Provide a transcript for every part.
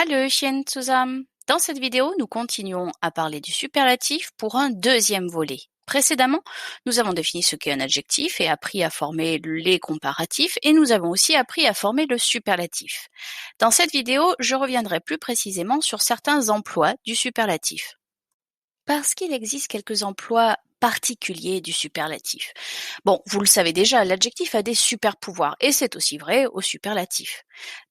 Hallöchen zusammen! Dans cette vidéo, nous continuons à parler du superlatif pour un deuxième volet. Précédemment, nous avons défini ce qu'est un adjectif et appris à former les comparatifs et nous avons aussi appris à former le superlatif. Dans cette vidéo, je reviendrai plus précisément sur certains emplois du superlatif. Parce qu'il existe quelques emplois particuliers du superlatif. Bon, vous le savez déjà, l'adjectif a des super pouvoirs et c'est aussi vrai au superlatif.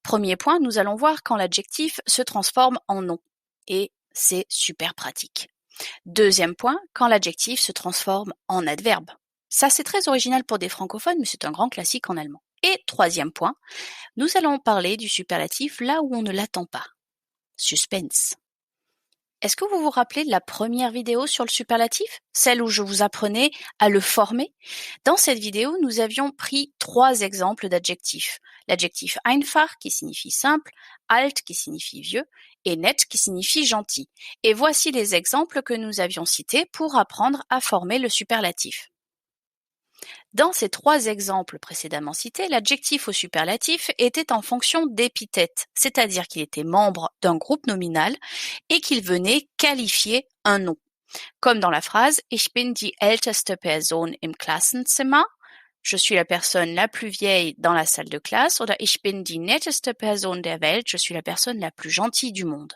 Premier point, nous allons voir quand l'adjectif se transforme en nom et c'est super pratique. Deuxième point, quand l'adjectif se transforme en adverbe. Ça, c'est très original pour des francophones, mais c'est un grand classique en allemand. Et troisième point, nous allons parler du superlatif là où on ne l'attend pas. Suspense. Est-ce que vous vous rappelez de la première vidéo sur le superlatif, celle où je vous apprenais à le former? Dans cette vidéo, nous avions pris 3 exemples d'adjectifs. L'adjectif einfach qui signifie simple, alt qui signifie vieux et nett qui signifie gentil. Et voici les exemples que nous avions cités pour apprendre à former le superlatif. Dans ces 3 exemples précédemment cités, l'adjectif au superlatif était en fonction d'épithète, c'est-à-dire qu'il était membre d'un groupe nominal et qu'il venait qualifier un nom. Comme dans la phrase « Ich bin die älteste Person im Klassenzimmer », je suis la personne la plus vieille dans la salle de classe, ou « Ich bin die netteste Person der Welt », je suis la personne la plus gentille du monde.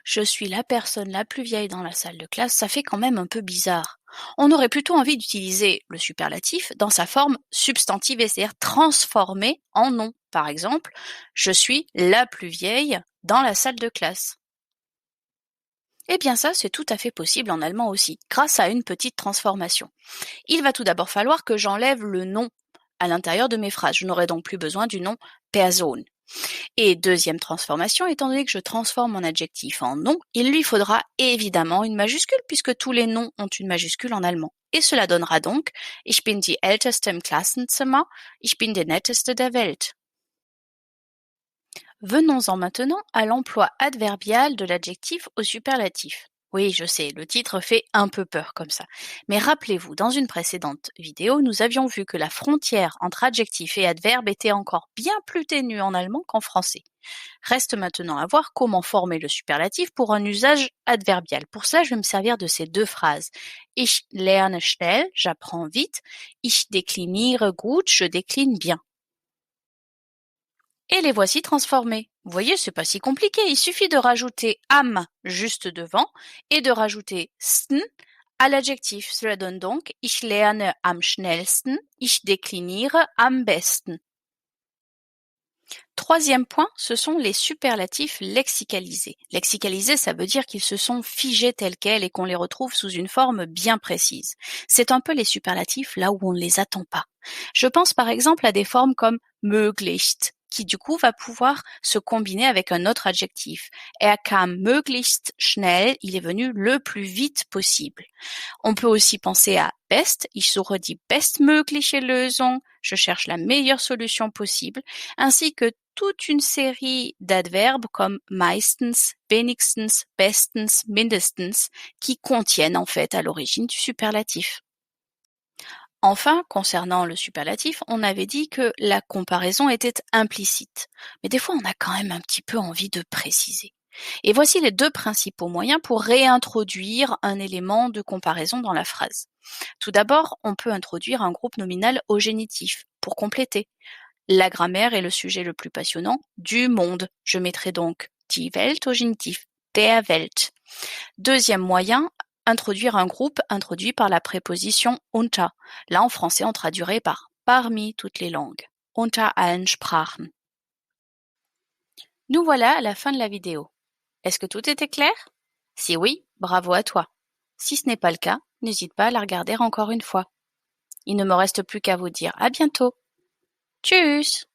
Je suis la personne la plus vieille dans la salle de classe, ça fait quand même un peu bizarre. On aurait plutôt envie d'utiliser le superlatif dans sa forme substantivée, c'est-à-dire transformé en nom. Par exemple, je suis la plus vieille dans la salle de classe. Eh bien ça, c'est tout à fait possible en allemand aussi, grâce à une petite transformation. Il va tout d'abord falloir que j'enlève le nom à l'intérieur de mes phrases. Je n'aurai donc plus besoin du nom Person. Et deuxième transformation, étant donné que je transforme mon adjectif en nom, il lui faudra évidemment une majuscule puisque tous les noms ont une majuscule en allemand. Et cela donnera donc Ich bin die älteste im Klassenzimmer, ich bin die netteste der Welt. Venons-en maintenant à l'emploi adverbial de l'adjectif au superlatif. Oui, je sais, le titre fait un peu peur comme ça. Mais rappelez-vous, dans une précédente vidéo, nous avions vu que la frontière entre adjectif et adverbe était encore bien plus ténue en allemand qu'en français. Reste maintenant à voir comment former le superlatif pour un usage adverbial. Pour cela, je vais me servir de ces 2 phrases. Ich lerne schnell, j'apprends vite. Ich dekliniere gut, je décline bien. Et les voici transformés. Vous voyez, c'est pas si compliqué. Il suffit de rajouter am juste devant et de rajouter sten à l'adjectif. Cela donne donc Ich lerne am schnellsten, ich dekliniere am besten. Troisième point, ce sont les superlatifs lexicalisés. Lexicalisés, ça veut dire qu'ils se sont figés tels quels et qu'on les retrouve sous une forme bien précise. C'est un peu les superlatifs là où on ne les attend pas. Je pense par exemple à des formes comme möglichst, qui du coup va pouvoir se combiner avec un autre adjectif. Er kam möglichst schnell, il est venu le plus vite possible. On peut aussi penser à best, ich suche die bestmögliche Lösung, je cherche la meilleure solution possible, ainsi que toute une série d'adverbes comme meistens, wenigstens, bestens, mindestens, qui contiennent en fait à l'origine du superlatif. Enfin, concernant le superlatif, on avait dit que la comparaison était implicite. Mais des fois, on a quand même un petit peu envie de préciser. Et voici les 2 principaux moyens pour réintroduire un élément de comparaison dans la phrase. Tout d'abord, on peut introduire un groupe nominal au génitif pour compléter. La grammaire est le sujet le plus passionnant du monde. Je mettrai donc die Welt au génitif, der Welt. Deuxième moyen, introduire un groupe introduit par la préposition unter. Là, en français, on traduirait par parmi toutes les langues. Unter allen Sprachen. Nous voilà à la fin de la vidéo. Est-ce que tout était clair? Si oui, bravo à toi. Si ce n'est pas le cas, n'hésite pas à la regarder encore une fois. Il ne me reste plus qu'à vous dire à bientôt. Tschüss!